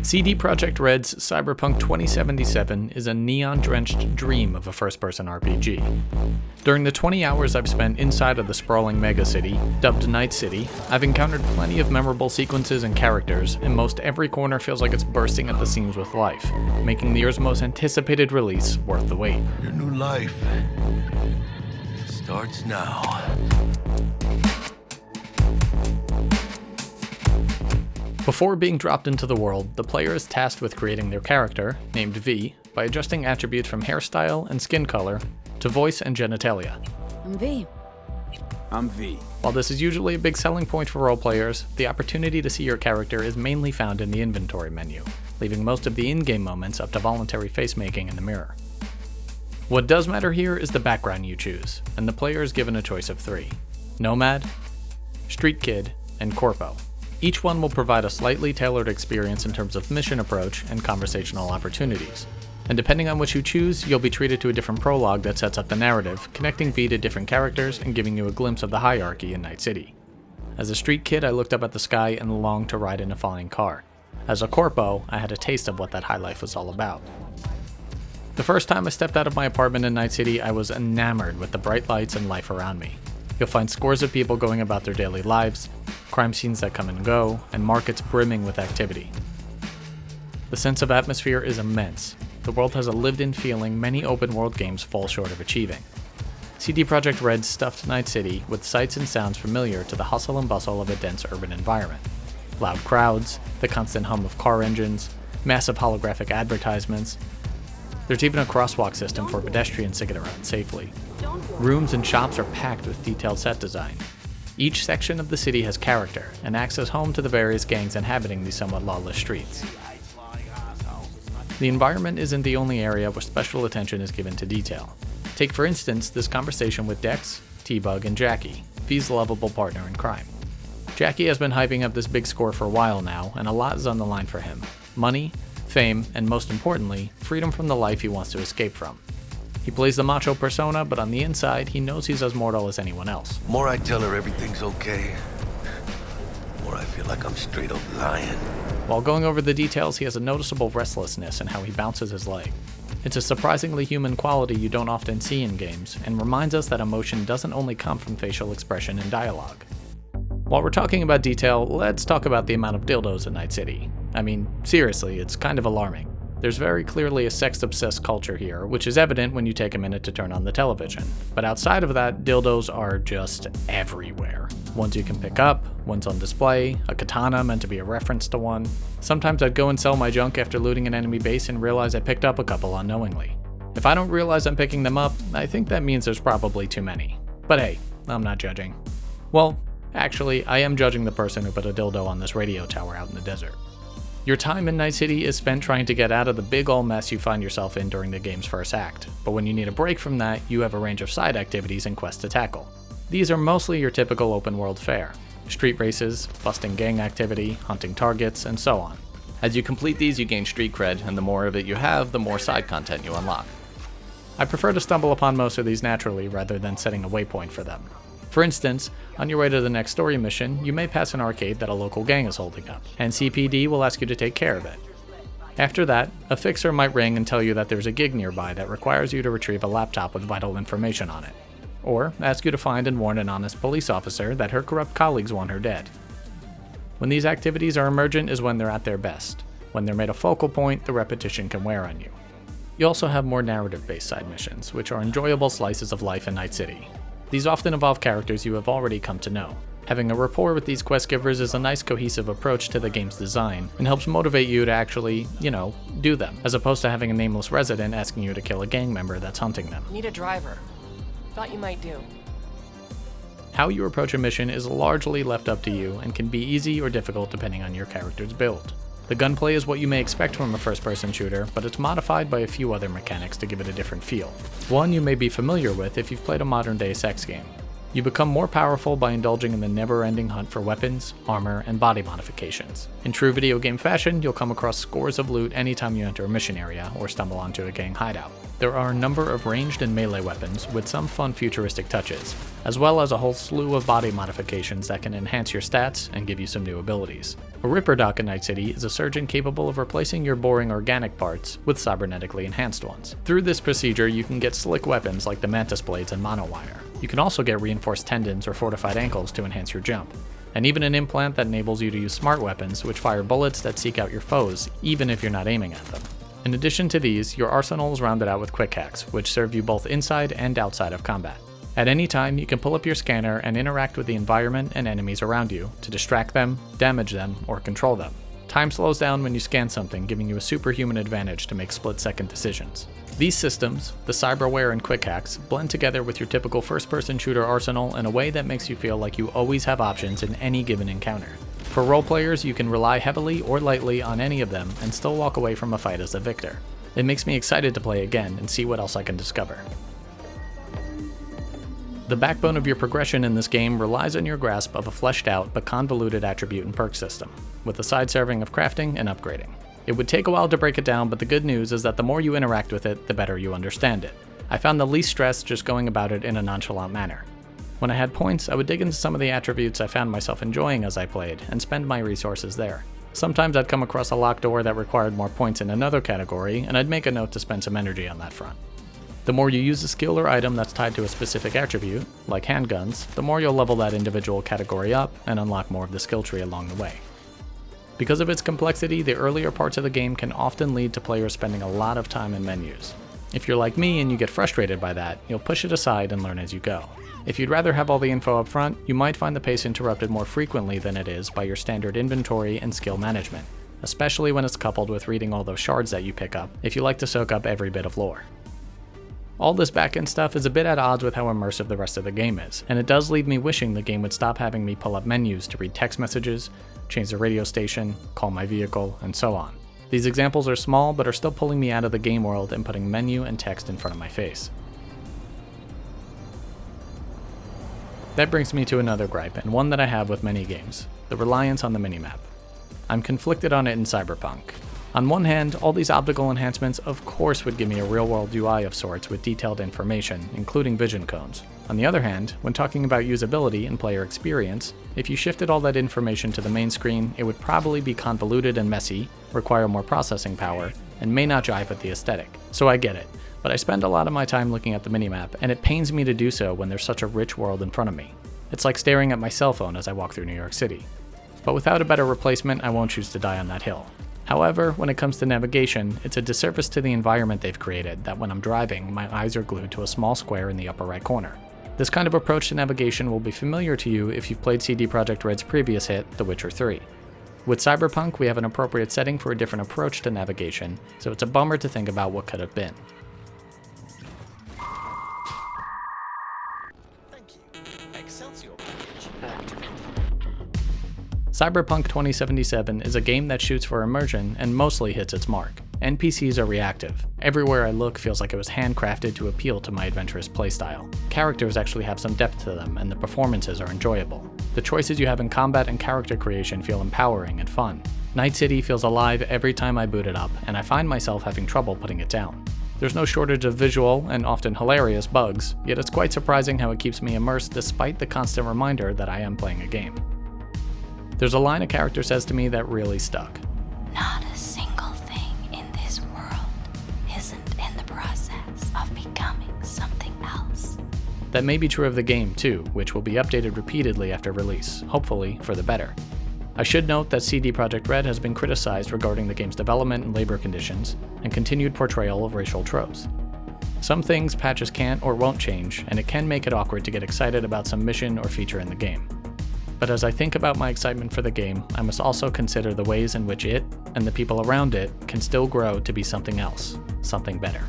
CD Projekt Red's Cyberpunk 2077 is a neon-drenched dream of a first-person RPG. During the 20 hours I've spent inside of the sprawling megacity, dubbed Night City, I've encountered plenty of memorable sequences and characters, and most every corner feels like it's bursting at the seams with life, making the year's most anticipated release worth the wait. Your new life starts now. Before being dropped into the world, the player is tasked with creating their character, named V, by adjusting attributes from hairstyle and skin color to voice and genitalia. I'm V. I'm V. While this is usually a big selling point for role players, the opportunity to see your character is mainly found in the inventory menu, leaving most of the in-game moments up to voluntary face-making in the mirror. What does matter here is the background you choose, and the player is given a choice of 3: Nomad, Street Kid, and Corpo. Each one will provide a slightly tailored experience in terms of mission approach and conversational opportunities. And depending on which you choose, you'll be treated to a different prologue that sets up the narrative, connecting V to different characters and giving you a glimpse of the hierarchy in Night City. As a street kid, I looked up at the sky and longed to ride in a flying car. As a corpo, I had a taste of what that high life was all about. The first time I stepped out of my apartment in Night City, I was enamored with the bright lights and life around me. You'll find scores of people going about their daily lives, crime scenes that come and go, and markets brimming with activity. The sense of atmosphere is immense. The world has a lived-in feeling many open-world games fall short of achieving. CD Projekt Red stuffed Night City with sights and sounds familiar to the hustle and bustle of a dense urban environment. Loud crowds, the constant hum of car engines, massive holographic advertisements. There's even a crosswalk system for pedestrians to get around safely. Rooms and shops are packed with detailed set design. Each section of the city has character and acts as home to the various gangs inhabiting these somewhat lawless streets. The environment isn't the only area where special attention is given to detail. Take for instance this conversation with Dex, T-Bug, and Jackie, V's lovable partner in crime. Jackie has been hyping up this big score for a while now, and a lot is on the line for him. Money, fame, and most importantly, freedom from the life he wants to escape from. He plays the macho persona, but on the inside, he knows he's as mortal as anyone else. The more I tell her everything's okay, the more I feel like I'm straight up lying. While going over the details, he has a noticeable restlessness in how he bounces his leg. It's a surprisingly human quality you don't often see in games, and reminds us that emotion doesn't only come from facial expression and dialogue. While we're talking about detail, let's talk about the amount of dildos in Night City. I mean, seriously, it's kind of alarming. There's very clearly a sex-obsessed culture here, which is evident when you take a minute to turn on the television. But outside of that, dildos are just everywhere. Ones you can pick up, ones on display, a katana meant to be a reference to one. Sometimes I'd go and sell my junk after looting an enemy base and realize I picked up a couple unknowingly. If I don't realize I'm picking them up, I think that means there's probably too many. But hey, I'm not judging. Well, actually, I am judging the person who put a dildo on this radio tower out in the desert. Your time in Night City is spent trying to get out of the big ol' mess you find yourself in during the game's first act, but when you need a break from that, you have a range of side activities and quests to tackle. These are mostly your typical open world fare: street races, busting gang activity, hunting targets, and so on. As you complete these, you gain street cred, and the more of it you have, the more side content you unlock. I prefer to stumble upon most of these naturally rather than setting a waypoint for them. For instance, on your way to the next story mission, you may pass an arcade that a local gang is holding up, and CPD will ask you to take care of it. After that, a fixer might ring and tell you that there's a gig nearby that requires you to retrieve a laptop with vital information on it, or ask you to find and warn an honest police officer that her corrupt colleagues want her dead. When these activities are emergent is when they're at their best. When they're made a focal point, the repetition can wear on you. You also have more narrative-based side missions, which are enjoyable slices of life in Night City. These often involve characters you have already come to know. Having a rapport with these quest givers is a nice cohesive approach to the game's design, and helps motivate you to actually, do them, as opposed to having a nameless resident asking you to kill a gang member that's hunting them. Need a driver. Thought you might do. How you approach a mission is largely left up to you, and can be easy or difficult depending on your character's build. The gunplay is what you may expect from a first-person shooter, but it's modified by a few other mechanics to give it a different feel. One you may be familiar with if you've played a modern-day sex game. You become more powerful by indulging in the never-ending hunt for weapons, armor, and body modifications. In true video game fashion, you'll come across scores of loot anytime you enter a mission area or stumble onto a gang hideout. There are a number of ranged and melee weapons with some fun futuristic touches, as well as a whole slew of body modifications that can enhance your stats and give you some new abilities. A Ripper Doc in Night City is a surgeon capable of replacing your boring organic parts with cybernetically enhanced ones. Through this procedure, you can get slick weapons like the Mantis Blades and Monowire. You can also get reinforced tendons or fortified ankles to enhance your jump, and even an implant that enables you to use smart weapons which fire bullets that seek out your foes, even if you're not aiming at them. In addition to these, your arsenal is rounded out with quick hacks, which serve you both inside and outside of combat. At any time, you can pull up your scanner and interact with the environment and enemies around you to distract them, damage them, or control them. Time slows down when you scan something, giving you a superhuman advantage to make split-second decisions. These systems, the cyberware and quick hacks, blend together with your typical first-person shooter arsenal in a way that makes you feel like you always have options in any given encounter. For role players, you can rely heavily or lightly on any of them and still walk away from a fight as the victor. It makes me excited to play again and see what else I can discover. The backbone of your progression in this game relies on your grasp of a fleshed out but convoluted attribute and perk system, with a side serving of crafting and upgrading. It would take a while to break it down, but the good news is that the more you interact with it, the better you understand it. I found the least stress just going about it in a nonchalant manner. When I had points, I would dig into some of the attributes I found myself enjoying as I played, and spend my resources there. Sometimes I'd come across a locked door that required more points in another category, and I'd make a note to spend some energy on that front. The more you use a skill or item that's tied to a specific attribute, like handguns, the more you'll level that individual category up and unlock more of the skill tree along the way. Because of its complexity, the earlier parts of the game can often lead to players spending a lot of time in menus. If you're like me and you get frustrated by that, you'll push it aside and learn as you go. If you'd rather have all the info up front, you might find the pace interrupted more frequently than it is by your standard inventory and skill management, especially when it's coupled with reading all those shards that you pick up if you like to soak up every bit of lore. All this backend stuff is a bit at odds with how immersive the rest of the game is, and it does leave me wishing the game would stop having me pull up menus to read text messages, change the radio station, call my vehicle, and so on. These examples are small, but are still pulling me out of the game world and putting menu and text in front of my face. That brings me to another gripe, and one that I have with many games: the reliance on the minimap. I'm conflicted on it in Cyberpunk. On one hand, all these optical enhancements of course would give me a real-world UI of sorts with detailed information, including vision cones. On the other hand, when talking about usability and player experience, if you shifted all that information to the main screen, it would probably be convoluted and messy, require more processing power, and may not jive with the aesthetic. So I get it, but I spend a lot of my time looking at the minimap, and it pains me to do so when there's such a rich world in front of me. It's like staring at my cell phone as I walk through New York City. But without a better replacement, I won't choose to die on that hill. However, when it comes to navigation, it's a disservice to the environment they've created that when I'm driving, my eyes are glued to a small square in the upper right corner. This kind of approach to navigation will be familiar to you if you've played CD Projekt Red's previous hit, The Witcher 3. With Cyberpunk, we have an appropriate setting for a different approach to navigation, so it's a bummer to think about what could have been. Cyberpunk 2077 is a game that shoots for immersion and mostly hits its mark. NPCs are reactive. Everywhere I look feels like it was handcrafted to appeal to my adventurous playstyle. Characters actually have some depth to them, and the performances are enjoyable. The choices you have in combat and character creation feel empowering and fun. Night City feels alive every time I boot it up, and I find myself having trouble putting it down. There's no shortage of visual, and often hilarious, bugs, yet it's quite surprising how it keeps me immersed despite the constant reminder that I am playing a game. There's a line a character says to me that really stuck. Not a single thing in this world isn't in the process of becoming something else. That may be true of the game too, which will be updated repeatedly after release, hopefully for the better. I should note that CD Projekt Red has been criticized regarding the game's development and labor conditions, and continued portrayal of racial tropes. Some things patches can't or won't change, and it can make it awkward to get excited about some mission or feature in the game. But as I think about my excitement for the game, I must also consider the ways in which it, and the people around it, can still grow to be something else, something better.